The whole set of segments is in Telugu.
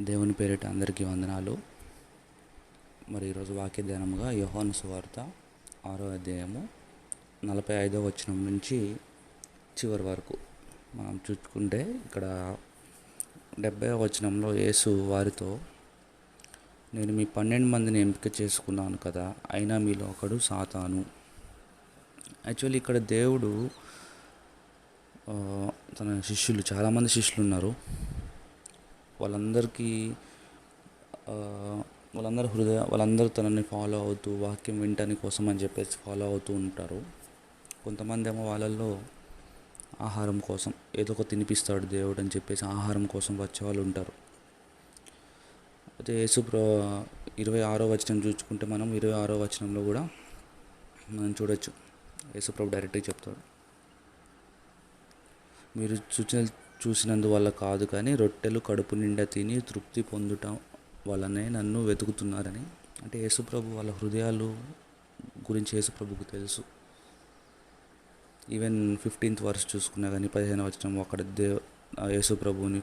దేవుని పేరిట అందరికీ వందనాలు. మరి ఈరోజు వాక్య ధ్యానముగా యోహాను సువార్త 6వ అధ్యాయము 45వ వచనం నుంచి చివరి వరకు మనం చూసుకుంటే, ఇక్కడ 70వ వచనంలో యేసు వారితో, నేను మీ 12 మందిని ఎంపిక చేసుకున్నాను కదా, అయినా మీలో ఒకడు సాతాను. యాక్చువల్లీ ఇక్కడ దేవుడు తన శిష్యులు, చాలామంది శిష్యులు ఉన్నారు. వాళ్ళందరూ తనని ఫాలో అవుతూ వాక్యం వినటాని కోసం అని చెప్పేసి ఫాలో అవుతూ ఉంటారు. కొంతమంది ఏమో వాళ్ళల్లో ఆహారం కోసం ఏదో ఒక తినిపిస్తాడు దేవుడు అని చెప్పేసి ఆహారం కోసం వచ్చేవాళ్ళు ఉంటారు. అయితే 26వ వచనం చూసుకుంటే, మనం 26వ వచనంలో కూడా మనం చూడొచ్చు. యేసుప్రభు డైరెక్ట్గా చెప్తాడు, మీరు చూసినందువల్ల కాదు, కానీ రొట్టెలు కడుపు నిండా తిని తృప్తి పొందుట వల్లనే నన్ను వెతుకుతున్నారని. అంటే యేసుప్రభు వాళ్ళ హృదయాలు గురించి యేసుప్రభుకు తెలుసు. ఈవెన్ 15th వర్స్ చూసుకున్నా కానీ, 15వ వచనం, అక్కడ యేసుప్రభుని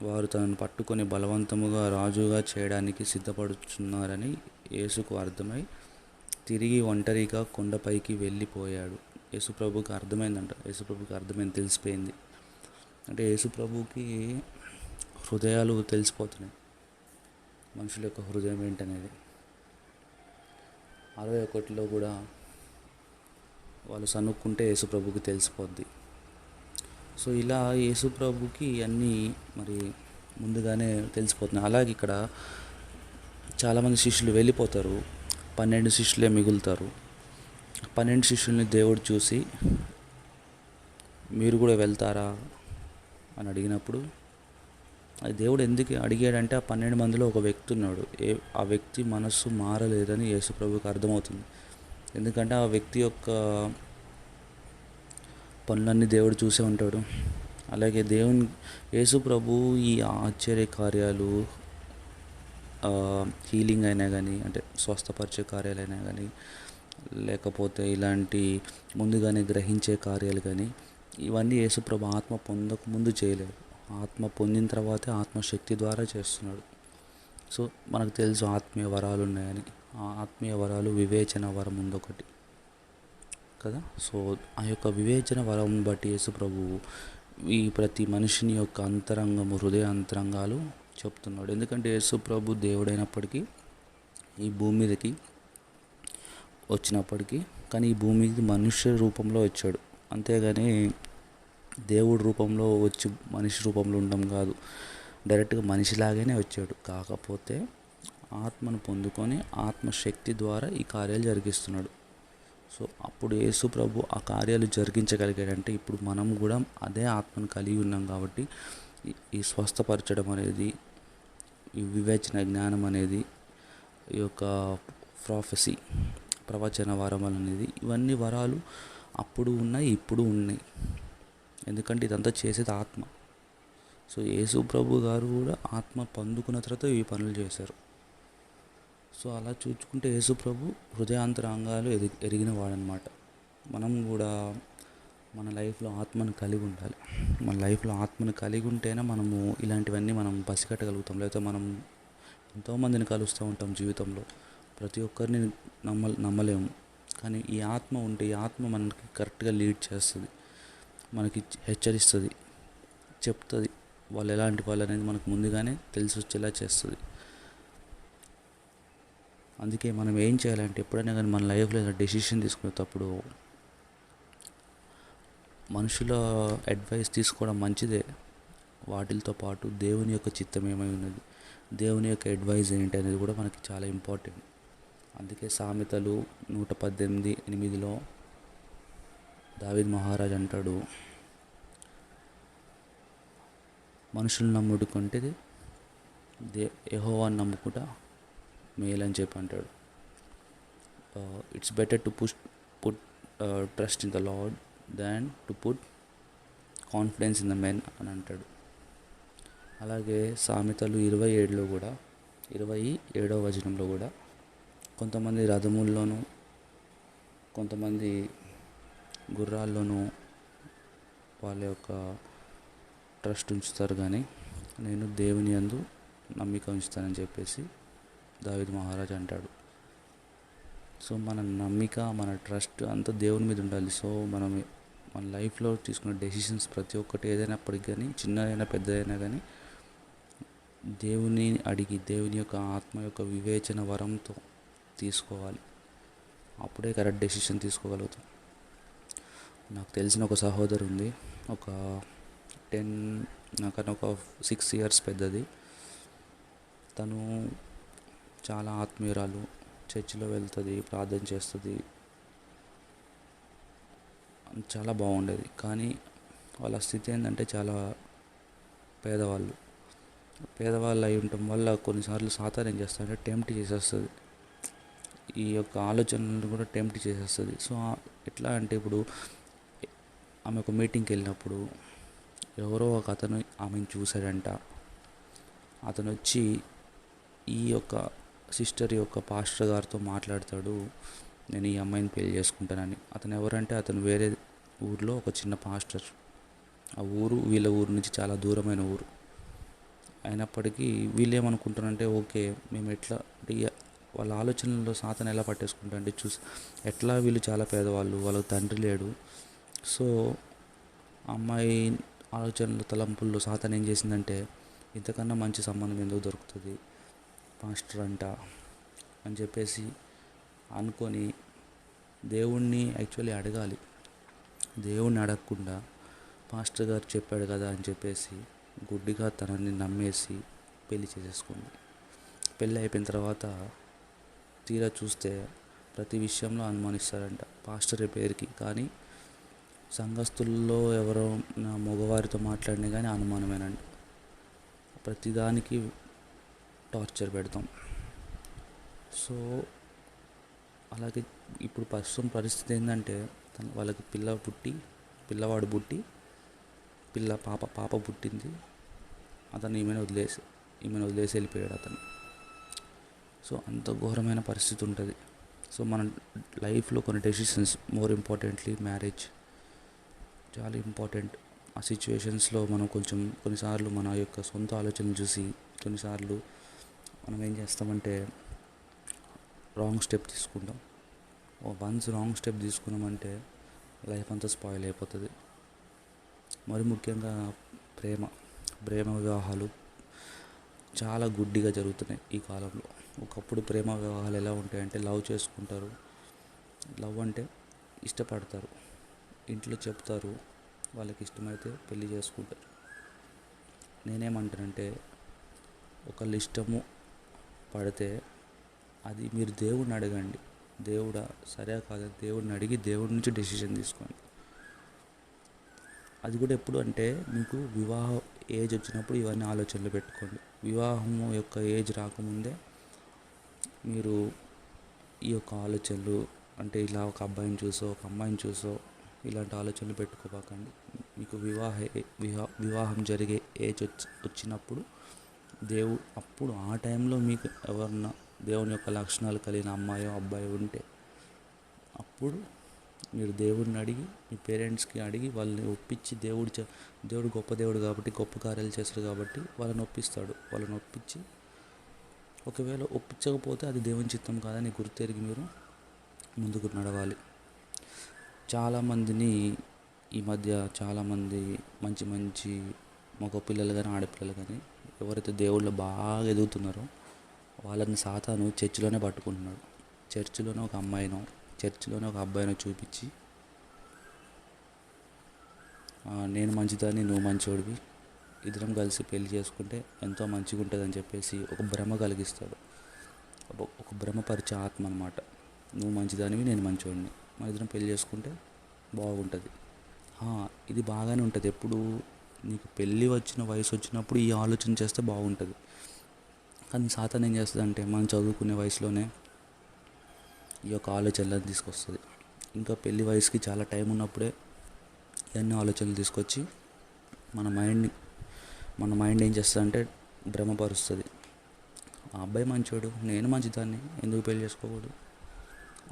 వారు తనను పట్టుకొని బలవంతముగా రాజుగా చేయడానికి సిద్ధపడుతున్నారని యేసుకు అర్థమై తిరిగి ఒంటరిగా కొండపైకి వెళ్ళిపోయాడు. యేసుప్రభుకి అర్థమైంది, తెలిసిపోయింది. అంటే యేసుప్రభుకి హృదయాలు తెలిసిపోతున్నాయి, మనుషుల యొక్క హృదయం ఏంటనేది. 61లో కూడా వాళ్ళు సనుక్కుంటే యేసుప్రభుకి తెలిసిపోద్ది. సో ఇలా యేసుప్రభుకి అన్నీ మరి ముందుగానే తెలిసిపోతున్నాయి. అలాగే ఇక్కడ చాలామంది శిష్యులు వెళ్ళిపోతారు, 12 శిష్యులే మిగులుతారు. 12 శిష్యుల్ని దేవుడు చూసి, మీరు కూడా వెళ్తారా అని అడిగినప్పుడు, అది దేవుడు ఎందుకు అడిగాడంటే, ఆ 12 మందిలో ఒక వ్యక్తి ఉన్నాడు. ఆ వ్యక్తి మనస్సు మారలేదని యేసుప్రభుకి అర్థమవుతుంది. ఎందుకంటే ఆ వ్యక్తి యొక్క పనులన్నీ దేవుడు చూసే ఉంటాడు. అలాగే యేసుప్రభు ఈ ఆశ్చర్య కార్యాలు, హీలింగ్ అయినా కానీ, అంటే స్వస్థపరిచే కార్యాలైనా కానీ, లేకపోతే ఇలాంటి ముందుగానే గ్రహించే కార్యాలు కానీ, ఇవన్నీ యేసుప్రభు ఆత్మ పొందక ముందు చేయలేదు. ఆత్మ పొందిన తర్వాతే ఆత్మశక్తి ద్వారా చేస్తున్నాడు. సో మనకు తెలుసు ఆత్మీయ వరాలు ఉన్నాయని. ఆ ఆత్మీయ వరాలు, వివేచన వరం ఉందొకటి కదా. సో ఆ యొక్క వివేచన వరం బట్టి యేసుప్రభు ఈ ప్రతి మనిషిని యొక్క అంతరంగము, హృదయ అంతరంగాలు చెప్తున్నాడు. ఎందుకంటే యేసుప్రభు దేవుడైనప్పటికీ ఈ భూమి మీదకి వచ్చినప్పటికీ, కానీ ఈ భూమికి మనుష్య రూపంలో వచ్చాడు. అంతేగాని దేవుడి రూపంలో వచ్చి మనిషి రూపంలో ఉండడం కాదు, డైరెక్ట్గా మనిషిలాగానే వచ్చాడు. కాకపోతే ఆత్మను పొందుకొని ఆత్మశక్తి ద్వారా ఈ కార్యాలు జరిగిస్తున్నాడు. సో అప్పుడు యేసుప్రభు ఆ కార్యాలు జరిగించగలిగాడంటే, ఇప్పుడు మనం కూడా అదే ఆత్మను కలిగి ఉన్నాం. కాబట్టి ఈ స్వస్థపరచడం అనేది, ఈ వివేచన జ్ఞానం అనేది, ఈ యొక్క ప్రాఫెసీ, ప్రవచన వరం అనేది, ఇవన్నీ వరాలు అప్పుడు ఉన్నాయి, ఇప్పుడు ఉన్నాయి. ఎందుకంటే ఇదంతా చేసేది ఆత్మ. సో యేసుప్రభు గారు కూడా ఆత్మ పొందుకున్న తర్వాత ఈ పనులు చేశారు. సో అలా చూసుకుంటే యేసుప్రభు హృదయాంతరంగాలు ఎరిగిన వాడనమాట. మనం కూడా మన లైఫ్లో ఆత్మను కలిగి ఉండాలి. మన లైఫ్లో ఆత్మను కలిగి ఉంటేనే మనము ఇలాంటివన్నీ మనం పసిగట్టగలుగుతాం. లేకపోతే మనం ఎంతోమందిని కలుస్తూ ఉంటాం జీవితంలో, ప్రతి ఒక్కరిని నమ్మలేము. కానీ ఈ ఆత్మ ఉంటే, ఈ ఆత్మ మనకి కరెక్ట్గా లీడ్ చేస్తుంది, మనకి హెచ్చరిస్తుంది, చెప్తుంది వాళ్ళు ఎలాంటి వాళ్ళు అనేది మనకు ముందుగానే తెలిసి వచ్చేలా చేస్తుంది. అందుకే మనం ఏం చేయాలంటే, ఎప్పుడైనా కానీ మన లైఫ్లో డెసిషన్ తీసుకునేటప్పుడు మనుషుల అడ్వైస్ తీసుకోవడం మంచిదే. వాటితో పాటు దేవుని యొక్క చిత్తం ఏమై ఉన్నది, దేవుని యొక్క అడ్వైజ్ ఏంటి అనేది కూడా మనకి చాలా ఇంపార్టెంట్. అందుకే సామెతలు 118:8లో దావీదు మహారాజు అంటాడు, మనుషులు నమ్ముడు కంటే యెహోవాను నమ్ముకుంటా మేలని చెప్పి అంటాడు. It's better to put trust in the lord than to put confidence in the men అని అంటాడు. అలాగే సామెతలు 27లో కూడా, 27వ వచనంలో కూడా, కొంతమంది రథముల్లోనూ, కొంతమంది గుర్రాల్లోనూ వాళ్ళ యొక్క ట్రస్ట్ ఉంచుతారు, కానీ నేను దేవుని యందు నమ్మిక ఉంచుతానని చెప్పేసి దావీదు మహారాజు అంటాడు. సో మన నమ్మిక, మన ట్రస్ట్ అంతా దేవుని మీద ఉండాలి. సో మనం మన లైఫ్లో తీసుకున్న డెసిషన్స్ ప్రతి ఒక్కటి ఏదైనప్పటికీ కానీ, చిన్నదైనా పెద్దదైనా కానీ దేవుని అడిగి, దేవుని యొక్క ఆత్మ యొక్క వివేచన వరంతో తీసుకోవాలి. అప్పుడే కరెక్ట్ డెసిషన్ తీసుకోగలుగుతాం. నాకు తెలిసిన ఒక సహోదరు ఉంది, ఒక 10 నాకన్నా ఒక 6 years పెద్దది. తను చాలా ఆత్మీయురాలు, చర్చిలో వెళ్తుంది, ప్రార్థన చేస్తుంది, చాలా బాగుండేది. కానీ వాళ్ళ స్థితి ఏంటంటే చాలా పేదవాళ్ళు అయి ఉండటం వల్ల కొన్నిసార్లు సాతాను ఏం చేస్తాడంటే టెంప్ట్ చేసేస్తుంది. ఈ యొక్క ఆలోచనలు కూడా టెంప్ట్ చేసేస్తుంది. సో ఎట్లా అంటే ఇప్పుడు ఆమె ఒక మీటింగ్కి వెళ్ళినప్పుడు ఎవరో ఒక అతను ఆమెను చూశాడంట. అతను వచ్చి ఈ యొక్క సిస్టర్ యొక్క పాస్టర్ గారితో మాట్లాడతాడు, నేను ఈ అమ్మాయిని పెళ్లి చేసుకుంటానని. అతను ఎవరంటే అతను వేరే ఊర్లో ఒక చిన్న పాస్టర్. ఆ ఊరు వీళ్ళ ఊరు నుంచి చాలా దూరమైన ఊరు. అయినప్పటికీ వీళ్ళు ఏమనుకుంటారంటే ఓకే మేము ఎట్లా అంటే వాళ్ళ ఆలోచనల్లో సాతాను ఎలా పట్టేసుకుంటారంటే ఎట్లా వీళ్ళు చాలా పేదవాళ్ళు, వాళ్ళకి తండ్రి లేడు. సో అమ్మాయి ఆలోచనలు తలంపుల్లో సాతాను ఏం చేసిందంటే ఇంతకన్నా మంచి సంబంధం ఎందుకు దొరుకుతుంది, పాస్టర్ అంట అని చెప్పేసి అనుకొని దేవుణ్ణి యాక్చువల్లీ అడగాలి. దేవుణ్ణి అడగకుండా పాస్టర్ గారు చెప్పాడు కదా అని చెప్పేసి గుడ్డిగా తనని నమ్మేసి పెళ్లి చేసేసుకుంది. పెళ్ళి అయిపోయిన తర్వాత తీరా చూస్తే ప్రతి విషయంలో అనుమానిస్తారంట పాస్టర్ పేరుకి. కానీ సంఘస్థుల్లో ఎవరో నా మగవారితో మాట్లాడినా కానీ అనుమానమేనంట. ప్రతిదానికి టార్చర్ పెడతాం. సో అలాగే ఇప్పుడు ప్రస్తుతం పరిస్థితి ఏంటంటే వాళ్ళకి పిల్లవాడు పుట్టి పాప పుట్టింది. అతను ఈమెను వదిలేసి వెళ్ళిపోయాడు అతను. సో అంత ఘోరమైన పరిస్థితి ఉంటుంది. సో మన లైఫ్లో కొన్ని డెసిషన్స్, మోర్ ఇంపార్టెంట్లీ మ్యారేజ్ చాలా ఇంపార్టెంట్. ఆ సిచ్యువేషన్స్లో మనం కొన్నిసార్లు మన యొక్క సొంత ఆలోచనలు చూసి కొన్నిసార్లు మనం ఏం చేస్తామంటే రాంగ్ స్టెప్ తీసుకుంటాం. వన్స్ రాంగ్ స్టెప్ తీసుకున్నామంటే లైఫ్ అంతా స్పాయిల్ అయిపోతుంది. మరి ముఖ్యంగా ప్రేమ వివాహాలు చాలా గుడ్డిగా జరుగుతున్నాయి ఈ కాలంలో. ఒకప్పుడు ప్రేమ వివాహాలు ఎలా ఉంటాయంటే లవ్ చేసుకుంటారు, లవ్ అంటే ఇష్టపడతారు, ఇంట్లో చెప్తారు, వాళ్ళకి ఇష్టమైతే పెళ్లి చేసుకుంటారు. నేనేమంటానంటే ఒకళ్ళు ఇష్టము పడితే అది మీరు దేవుడిని అడగండి. దేవుడా సరే కాదా దేవుడిని అడిగి దేవుడి నుంచి డెసిషన్ తీసుకోండి. అది కూడా ఎప్పుడు అంటే మీకు వివాహ ఏజ్ వచ్చినప్పుడు ఇవన్నీ ఆలోచనలు పెట్టుకోండి. వివాహము యొక్క ఏజ్ రాకముందే మీరు ఈ యొక్క ఆలోచనలు అంటే ఇలా ఒక అబ్బాయిని చూసో ఒక అమ్మాయిని చూసో ఇలాంటి ఆలోచనలు పెట్టుకోపాకండి. మీకు వివాహం జరిగే ఏజ్ వచ్చినప్పుడు అప్పుడు ఆ టైంలో మీకు ఎవరన్నా దేవుని యొక్క లక్షణాలు కలిగిన అమ్మాయో అబ్బాయో ఉంటే అప్పుడు మీరు దేవుడిని అడిగి మీ పేరెంట్స్కి అడిగి వాళ్ళని ఒప్పించి దేవుడు గొప్ప దేవుడు కాబట్టి గొప్ప కార్యాలు చేస్తారు కాబట్టి వాళ్ళని ఒప్పించి ఒకవేళ ఒప్పించకపోతే అది దేవుని చిత్తం కాదని గుర్తెరిగి మీరు ముందుకు నడవాలి. చాలామందిని ఈ మధ్య చాలామంది మంచి మగ పిల్లలు కానీ ఆడపిల్లలు కానీ ఎవరైతే దేవుళ్ళు బాగా ఎదుగుతున్నారో వాళ్ళని సాతాను చర్చిలోనే పట్టుకుంటున్నాడు. చర్చిలోనే ఒక అమ్మాయినో చర్చిలోనే ఒక అబ్బాయినో చూపించి నేను మంచిదాన్ని నువ్వు మంచోడివి, ఇద్దరం కలిసి పెళ్లి చేసుకుంటే ఎంతో మంచిగా ఉంటుందని చెప్పేసి ఒక భ్రమ కలిగిస్తాడు. ఒక భ్రమపరిచే ఆత్మ అన్నమాట. నువ్వు మంచిదానివి నేను మంచోడిని, మన ఇద్దరం పెళ్లి చేసుకుంటే బాగుంటుంది. ఇది బాగానే ఉంటుంది. ఎప్పుడు నీకు పెళ్ళి వచ్చిన వయసు వచ్చినప్పుడు ఈ ఆలోచన చేస్తే బాగుంటుంది. కానీ సాతాను ఏం చేస్తుందంటే మనం చదువుకునే వయసులోనే ఈ యొక్క ఆలోచనలను తీసుకొస్తుంది. ఇంకా పెళ్లి వయసుకి చాలా టైం ఉన్నప్పుడే ఇవన్నీ ఆలోచనలు తీసుకొచ్చి మన మైండ్ ఏం చేస్తుందంటే భ్రమపరుస్తుంది. ఆ అబ్బాయి మంచోడు, నేను మంచిదాన్ని, ఎందుకు పెళ్లి చేసుకోకూడదు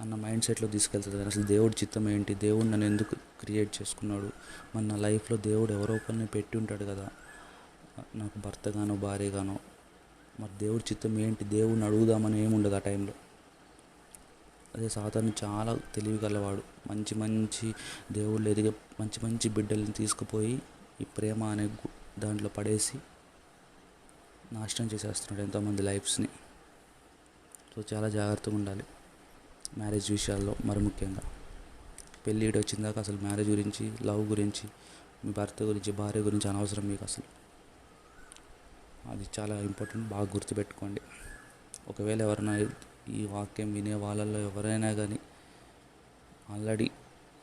అన్న మైండ్ సెట్లో తీసుకెళ్తుంది. కానీ అసలు దేవుడి చిత్తం ఏంటి, దేవుడు నన్ను ఎందుకు క్రియేట్ చేసుకున్నాడు, మన నా లైఫ్లో దేవుడు ఎవరో ఒకరిని పెట్టి ఉంటాడు కదా, నాకు భర్తగానో భార్యగానో. మరి దేవుడి చిత్తం ఏంటి, దేవుడిని అడుగుదామని ఏముండదు ఆ టైంలో. అదే సాతాను చాలా తెలివి గలవాడు. మంచి మంచి దేవుళ్ళు ఎదిగే మంచి మంచి బిడ్డల్ని తీసుకుపోయి ఈ ప్రేమ అనే దాంట్లో పడేసి నాశనం చేసేస్తున్నాడు ఎంతోమంది లైఫ్స్ని. సో చాలా జాగ్రత్తగా ఉండాలి మ్యారేజ్ విషయాల్లో. మరి ముఖ్యంగా పెళ్ళి వచ్చిందాక అసలు మ్యారేజ్ గురించి, లవ్ గురించి, మీ భర్త గురించి, భార్య గురించి అనవసరం మీకు అసలు. అది చాలా ఇంపార్టెంట్, బాగా గుర్తుపెట్టుకోండి. ఒకవేళ ఎవరైనా ఈ వాక్యం వినే వాళ్ళల్లో ఎవరైనా కానీ ఆల్రెడీ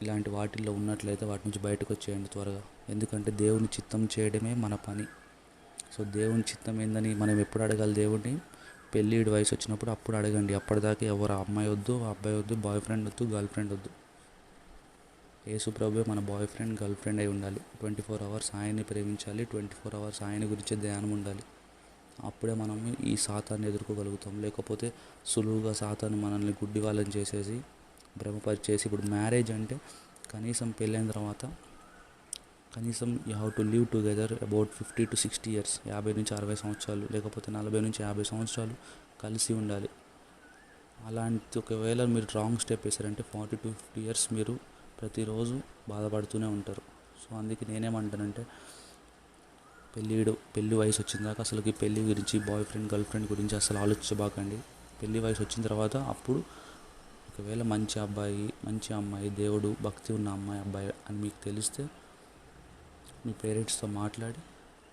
ఇలాంటి వాటిల్లో ఉన్నట్లయితే వాటి నుంచి బయటకు వచ్చేయండి త్వరగా. ఎందుకంటే దేవుని చిత్తం చేయడమే మన పని. సో దేవుని చిత్తం ఏందని మనం ఎప్పుడు అడగాలి దేవుడిని? పెళ్ళిడు వయసు వచ్చినప్పుడు అప్పుడు అడగండి. అప్పటిదాకా ఎవరు అమ్మాయి వద్దు, అబ్బాయి వద్దు, బాయ్ ఫ్రెండ్ వద్దు, గర్ల్ ఫ్రెండ్ వద్దు. యేసు ప్రభువే మన బాయ్ ఫ్రెండ్, గర్ల్ ఫ్రెండ్ అయి ఉండాలి. 24 hours ఆయన్ని ప్రేమించాలి. 24 hours ఆయన గురించే ధ్యానం ఉండాలి. అప్పుడే మనం ఈ సాతాన్ని ఎదుర్కోగలుగుతాం. లేకపోతే సులువుగా సాతాను మనల్ని గుడ్డి వాళ్ళని చేసేసి భ్రమపరిచేసి. ఇప్పుడు మ్యారేజ్ అంటే కనీసం పెళ్ళైన తర్వాత కనీసం you have to live together about 50 to 60 years, 50 నుంచి 60 సంవత్సరాలు, లేకపోతే 40 నుంచి 50 సంవత్సరాలు కలిసి ఉండాలి. అలాంటి ఒకవేళ మీరు రాంగ్ స్టెప్ వేసారంటే 40 to 50 years మీరు ప్రతిరోజు బాధపడుతూనే ఉంటారు. సో అందుకే నేనేమంటానంటే పెళ్ళి వయసు వచ్చిందాక అసలుకి పెళ్ళి గురించి, బాయ్ ఫ్రెండ్, గర్ల్ ఫ్రెండ్ గురించి అసలు ఆలోచించబాకండి. పెళ్ళి వయసు వచ్చిన తర్వాత అప్పుడు ఒకవేళ మంచి అబ్బాయి, మంచి అమ్మాయి, దేవుడు భక్తి ఉన్న అమ్మాయి, అబ్బాయి అని మీకు తెలిస్తే మీ పేరెంట్స్తో మాట్లాడి,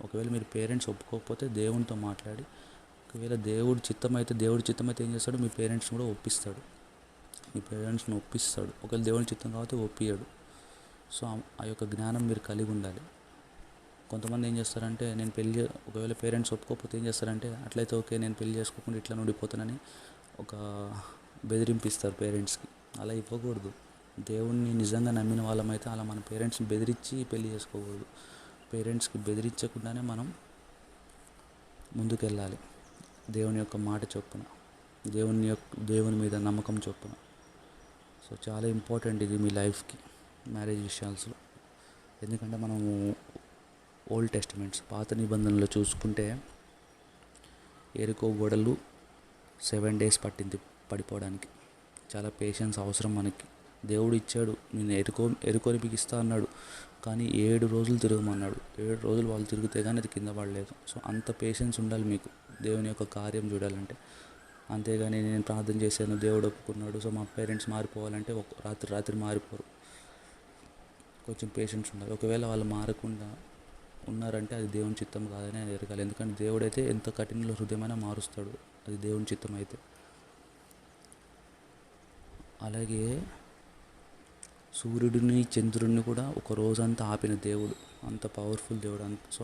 ఒకవేళ మీరు పేరెంట్స్ ఒప్పుకోకపోతే దేవునితో మాట్లాడి, ఒకవేళ దేవుడి చిత్తం అయితే ఏం చేస్తాడు? మీ పేరెంట్స్ని కూడా ఒప్పిస్తాడు. మీ పేరెంట్స్ని ఒప్పిస్తాడు. ఒకవేళ దేవుని చిత్తం కాబట్టి ఒప్పియడు. సో ఆ యొక్క జ్ఞానం మీరు కలిగి ఉండాలి. కొంతమంది ఏం చేస్తారంటే ఒకవేళ పేరెంట్స్ ఒప్పుకోకపోతే ఏం చేస్తారంటే అట్లయితే ఓకే నేను పెళ్లి చేసుకోకుండా ఇట్లా ఉండిపోతానని ఒక బెదిరింపిస్తారు పేరెంట్స్కి. అలా ఇవ్వకూడదు. దేవుణ్ణి నిజంగా నమ్మిన వాళ్ళమైతే అలా మన పేరెంట్స్ని బెదిరించి పెళ్లి చేసుకోకూడదు. పేరెంట్స్కి బెదిరించకుండానే మనం ముందుకెళ్ళాలి. దేవుని యొక్క మాట చొప్పున, దేవుని మీద నమ్మకం చొప్పున. సో చాలా ఇంపార్టెంట్ ఇది మీ లైఫ్కి, మ్యారేజ్ విషయాల్లో. ఎందుకంటే మనము ఓల్డ్ టెస్టిమెంట్స్, పాత నిబంధనలు చూసుకుంటే ఎరికో గోడలు 7 days పట్టింది పడిపోవడానికి. చాలా పేషెన్స్ అవసరం మనకి. దేవుడు ఇచ్చాడు, నేను ఎరుకొని మీకు ఇస్తా అన్నాడు, కానీ 7 రోజులు తిరగమన్నాడు. 7 రోజులు వాళ్ళు తిరిగితే కానీ అది కింద పడలేదు. సో అంత పేషెన్స్ ఉండాలి మీకు దేవుని యొక్క కార్యం చూడాలంటే. అంతేగాని నేను ప్రార్థన చేశాను, దేవుడు ఒప్పుకున్నాడు, సో మా పేరెంట్స్ మారిపోవాలంటే రాత్రి మారిపోరు. కొంచెం పేషెన్స్ ఉండాలి. ఒకవేళ వాళ్ళు మారకుండా ఉన్నారంటే అది దేవుని చిత్తం కాదని ఎరగాలి. ఎందుకంటే దేవుడైతే ఎంత కఠిన హృదయమైనా మారుస్తాడు, అది దేవుని చిత్తం అయితే. అలాగే సూర్యుడిని, చంద్రుడిని కూడా ఒక రోజంతా ఆపిన దేవుడు, అంత పవర్ఫుల్ దేవుడు. సో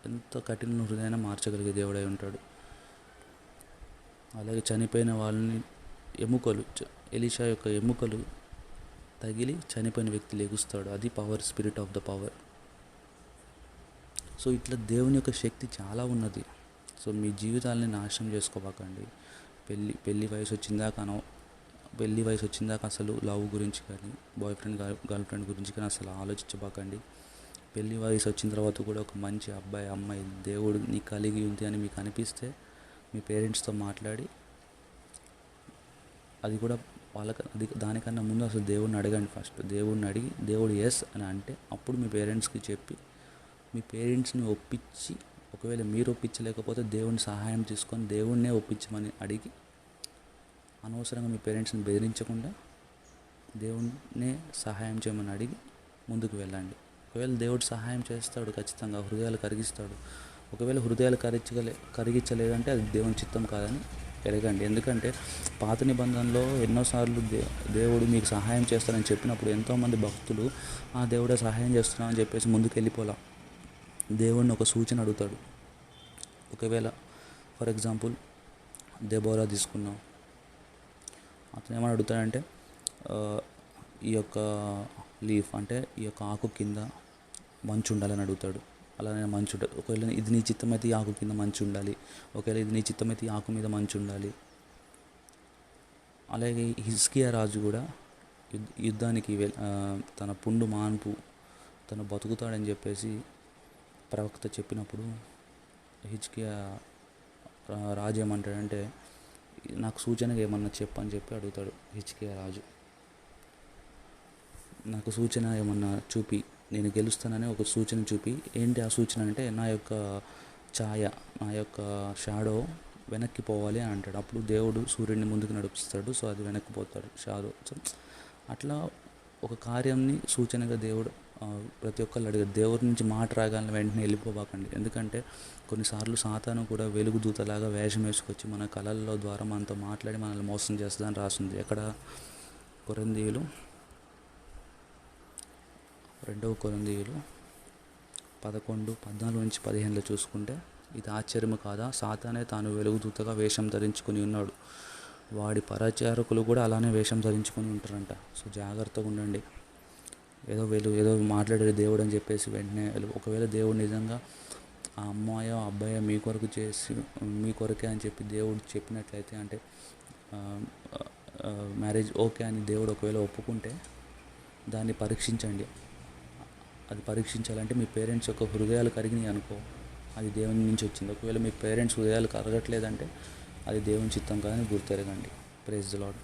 ఎంత కఠిన హృదయాన్ని మార్చగలిగే దేవుడై ఉంటాడు. అలాగే చనిపోయిన వాళ్ళని ఎముకలు, ఎలీషా యొక్క ఎముకలు తగిలి చనిపోయిన వ్యక్తి లెగుస్తాడు. అది power, spirit of the power. So ఇట్లా దేవుని యొక్క శక్తి చాలా ఉన్నది. సో మీ జీవితాలని నాశనం చేసుకోబాకండి. పెళ్ళి వయసు వచ్చిందాక అసలు లవ్ గురించి కానీ, బాయ్ ఫ్రెండ్, గర్ల్ ఫ్రెండ్ గురించి కానీ అసలు ఆలోచించబాకండి. పెళ్ళి వయసు వచ్చిన తర్వాత కూడా ఒక మంచి అబ్బాయి, అమ్మాయి దేవుడు నీకు కలిగి ఉంది అని మీకు అనిపిస్తే మీ పేరెంట్స్తో మాట్లాడి, అది కూడా దానికన్నా ముందు అసలు దేవుడిని అడగండి. ఫస్ట్ దేవుడిని అడిగి దేవుడు ఎస్ అని అంటే అప్పుడు మీ పేరెంట్స్కి చెప్పి, మీ పేరెంట్స్ని ఒప్పించి, ఒకవేళ మీరు ఒప్పించలేకపోతే దేవుని సహాయం తీసుకొని దేవుడినే ఒప్పించమని అడిగి, అనవసరంగా మీ పేరెంట్స్ని బెదిరించకుండా దేవుడినే సహాయం చేయమని అడిగి ముందుకు వెళ్ళండి. ఒకవేళ దేవుడు సహాయం చేస్తాడు, ఖచ్చితంగా హృదయాలు కరిగిస్తాడు. ఒకవేళ హృదయాలు కరిగించలేదంటే అది దేవుని చిత్తం కాదని ఎరగండి. ఎందుకంటే పాత నిబంధనలో ఎన్నోసార్లు దేవుడు మీకు సహాయం చేస్తానని చెప్పినప్పుడు ఎంతోమంది భక్తులు ఆ దేవుడే సహాయం చేస్తున్నామని చెప్పేసి ముందుకు వెళ్ళిపోలా. దేవుడిని ఒక సూచన అడుగుతాడు. ఒకవేళ ఫర్ ఎగ్జాంపుల్ దెబోరా తీసుకున్నాం, అతను ఏమని అడుగుతాడంటే ఈ యొక్క లీఫ్ అంటే ఈ యొక్క ఆకు కింద మంచు ఉండాలని అడుగుతాడు. అలానే మంచు ఉంటుంది. ఒకవేళ ఇది నీ చిత్తం అయితే ఈ ఆకు కింద మంచు ఉండాలి, ఒకవేళ ఇది నీ చిత్తం అయితే ఈ ఆకు మీద మంచు ఉండాలి. అలాగే హిజ్కియా రాజు కూడా యుద్ధానికి తన పుండు మాన్పు తను బతుకుతాడని చెప్పేసి ప్రవక్త చెప్పినప్పుడు హిజ్కియా రాజు ఏమంటాడంటే, నాకు సూచనగా ఏమన్నా చెప్పని చెప్పి అడుగుతాడు హిజ్కియా రాజు. నాకు సూచన ఏమన్నా చూపి, నేను గెలుస్తానని ఒక సూచన చూపి. ఏంటి ఆ సూచన అంటే, నా యొక్క ఛాయ, నా యొక్క షాడో వెనక్కి పోవాలి అని అంటాడు. అప్పుడు దేవుడు సూర్యుడిని ముందుకు నడిపిస్తాడు. సో అది వెనక్కి పోతాడు షాడో. సో అట్లా ఒక కార్యంని సూచనగా దేవుడు ప్రతి ఒక్కళ్ళు అడిగారు. దేవుడి నుంచి మాట రాగానే వెంటనే వెళ్ళిపోబాకండి. ఎందుకంటే కొన్నిసార్లు సాతాను కూడా వెలుగు దూతలాగా వేషం వేసుకొచ్చి మన కళల్లో ద్వారా మనతో మాట్లాడి మనల్ని మోసం చేస్తుందని రాస్తుంది. ఎక్కడ? కొరింథీయులు 2 కొరింథీయులు 11:14-15 చూసుకుంటే, ఇది ఆశ్చర్యము కాదా, సాతానే తాను వెలుగుదూతగా వేషం ధరించుకొని ఉన్నాడు, వాడి పరిచారకులు కూడా అలానే వేషం ధరించుకొని ఉంటారంట. సో జాగ్రత్తగా ఉండండి. ఏదో మాట్లాడే దేవుడు అని చెప్పేసి వెంటనే ఒకవేళ దేవుడు నిజంగా ఆ అమ్మాయో అబ్బాయో మీ కొరకు చేసి మీ కొరకే అని చెప్పి దేవుడు చెప్పినట్లయితే, అంటే మ్యారేజ్ ఓకే అని దేవుడు ఒకవేళ ఒప్పుకుంటే దాన్ని పరీక్షించండి. అది పరీక్షించాలంటే మీ పేరెంట్స్ యొక్క హృదయాలు కరిగినాయి అనుకో, అది దేవుని నుంచి వచ్చింది. ఒకవేళ మీ పేరెంట్స్ హృదయాలు కరగట్లేదంటే అది దేవుని చిత్తం కాదని గుర్తెరగండి. Praise the lord.